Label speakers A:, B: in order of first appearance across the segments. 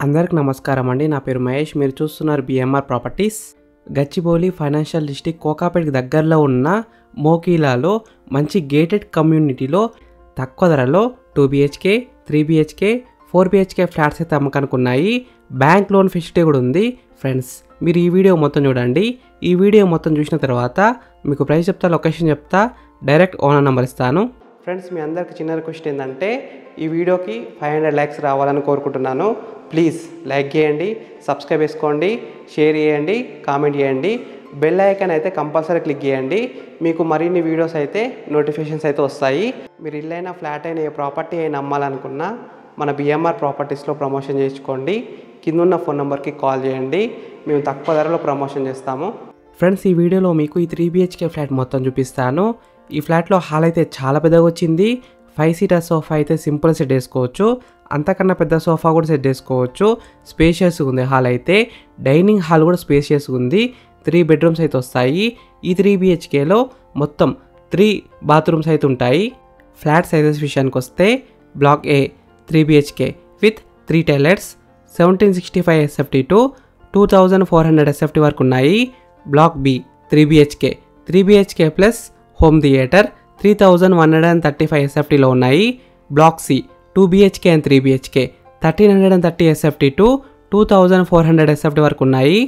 A: అందరికి నమస్కారం అండి. నా పేరు మహేష్. మీరు చూస్తున్నారు BMR properties. Gachibowli financial district కోకాపేట్కి దగ్గరలో ఉన్న మోకిలాలో మంచి గేటెడ్ కమ్యూనిటీలో తక్కువ ధరలో 2 BHK, 3 BHK, 4 BHK ఫ్లాట్స్ అయితే అమ్మకానికి ఉన్నాయి. బ్యాంక్ లోన్ ఫెసిలిటీ కూడా ఉంది. ఫ్రెండ్స్, మీరు ఈ వీడియో మొత్తం చూడండి. ఈ వీడియో మొత్తం చూసిన తర్వాత మీకు ప్రైస్ చెప్తా, లొకేషన్ చెప్తా, డైరెక్ట్ ఓనర్ నెంబర్ ఇస్తాను. ఫ్రెండ్స్, మీ అందరికి చిన్న రిక్వెస్ట్ ఏంటంటే ఈ వీడియోకి 500 లైక్స్ రావాలని కోరుకుంటున్నాను. ప్లీజ్ లైక్ చేయండి, సబ్స్క్రైబ్ చేసుకోండి, షేర్ చేయండి, కామెంట్ చేయండి. బెల్ ఐకాన్ అయితే కంపల్సరీ క్లిక్ చేయండి. మీకు మరిన్ని వీడియోస్ అయితే నోటిఫికేషన్స్ అయితే వస్తాయి. మీరు ఇల్లైనా ఫ్లాట్ అయినా ఏ ప్రాపర్టీ అయినా అమ్మాలనుకున్నా మన బిఎంఆర్ ప్రాపర్టీస్లో ప్రమోషన్ చేసుకోండి. కింద ఉన్న ఫోన్ నెంబర్కి కాల్ చేయండి. మేము తక్కువ ధరలో ప్రమోషన్ చేస్తాము. ఫ్రెండ్స్, ఈ వీడియోలో మీకు ఈ 3 BHK ఫ్లాట్ మొత్తం చూపిస్తాను. ఈ ఫ్లాట్లో హాల్ అయితే చాలా పెద్దగా వచ్చింది. 5 సీటర్ సోఫా అయితే సింపుల్ సెట్ చేసుకోవచ్చు. అంతకన్నా పెద్ద సోఫా కూడా సెట్ చేసుకోవచ్చు. స్పేషియస్ ఉంది హాల్ అయితే. డైనింగ్ హాల్ కూడా స్పేషియస్ ఉంది. 3 బెడ్రూమ్స్ అయితే వస్తాయి. ఈ 3 BHKలో మొత్తం 3 బాత్రూమ్స్ అయితే ఉంటాయి. ఫ్లాట్ సైజెస్ విషయానికి వస్తే block A 3 BHK with 3 toilets 1765 SFT to 2400 SFT వరకు ఉన్నాయి. Block B 3 BHK plus home theatre 3135 SFTలో ఉన్నాయి. Block C 2 BHK and 3 BHK 1330 SFT to 2400 SFT వరకు ఉన్నాయి.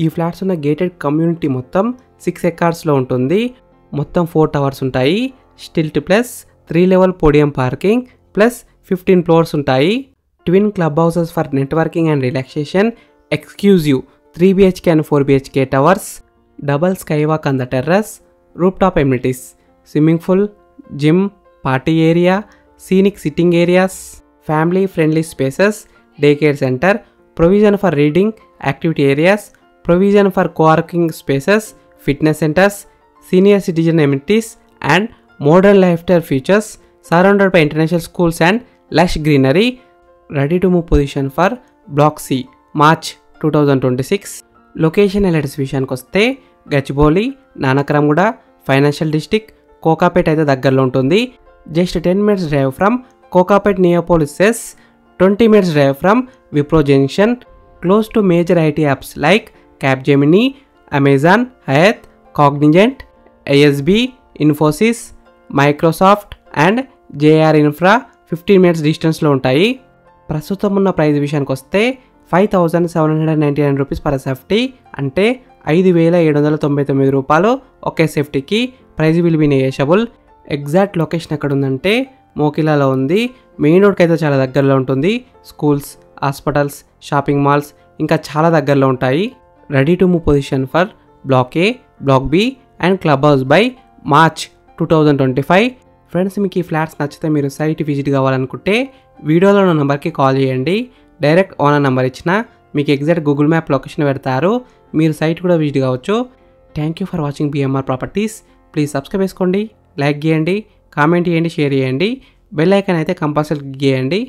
A: ఈ ఫ్లాట్స్ ఉన్న గేటెడ్ కమ్యూనిటీ మొత్తం 6 ఎకర్స్లో ఉంటుంది. మొత్తం 4 టవర్స్ ఉంటాయి. Stilt plus 3 level podium parking plus 15 floors ఉంటాయి. Twin club houses for networking and relaxation, exclusive 3 BHK and 4 BHK towers, double sky walk on the terrace, roof top amenities, swimming pool, gym, party area, scenic sitting areas, family friendly spaces, daycare center, provision for reading activity areas, provision for co-working spaces, fitness centers, senior citizen amenities and modern lifestyle features, surrounded by international schools and lush greenery. Ready to move position for block C March 2026. Location highlights విషయానికి వస్తే Gachibowli, Nanakramguda financial district Kokapet అయితే దగ్గరలో ఉంటుంది. Just 10 minutes drive from Kokapet Neopolis, 20 minutes drive from Wipro junction, close to major IT apps like Capgemini, Amazon, Hyatt, Cognizant, ASB, Infosys, Microsoft and JR infra 15 minutes డిస్టెన్స్లో ఉంటాయి. ప్రస్తుతం ఉన్న price విషయానికి వస్తే 5799 రూపీస్ పర్ SFT, అంటే 5799 రూపాయలు ఒకే సేఫ్టీకి. Price will be negotiable. Exact location ఎక్కడ ఉందంటే మోకిలాలో ఉంది. మెయిన్ రోడ్కి అయితే చాలా దగ్గరలో ఉంటుంది. స్కూల్స్, హాస్పిటల్స్, షాపింగ్ మాల్స్ ఇంకా చాలా దగ్గరలో ఉంటాయి. Ready to move position for block A, block B and club house by March 2025. Friends, మీకు ఈ ఫ్లాట్స్ నచ్చితే మీరు సైట్ విజిట్ కావాలనుకుంటే వీడియోలో ఉన్న నెంబర్కి కాల్ చేయండి. డైరెక్ట్ ఓనర్ నెంబర్ ఇచ్చిన మీకు ఎగ్జాక్ట్ గూగుల్ మ్యాప్ లొకేషన్ పెడతారు. మీరు సైట్ కూడా విజిట్ కావచ్చు. Thank you for watching BMR properties. Please subscribe చేసుకోండి, లైక్ చేయండి, కామెంట్ చేయండి, షేర్ చేయండి. బెల్ ఐకాన్ అయితే కంపల్సరీ క్లిక్ చేయండి.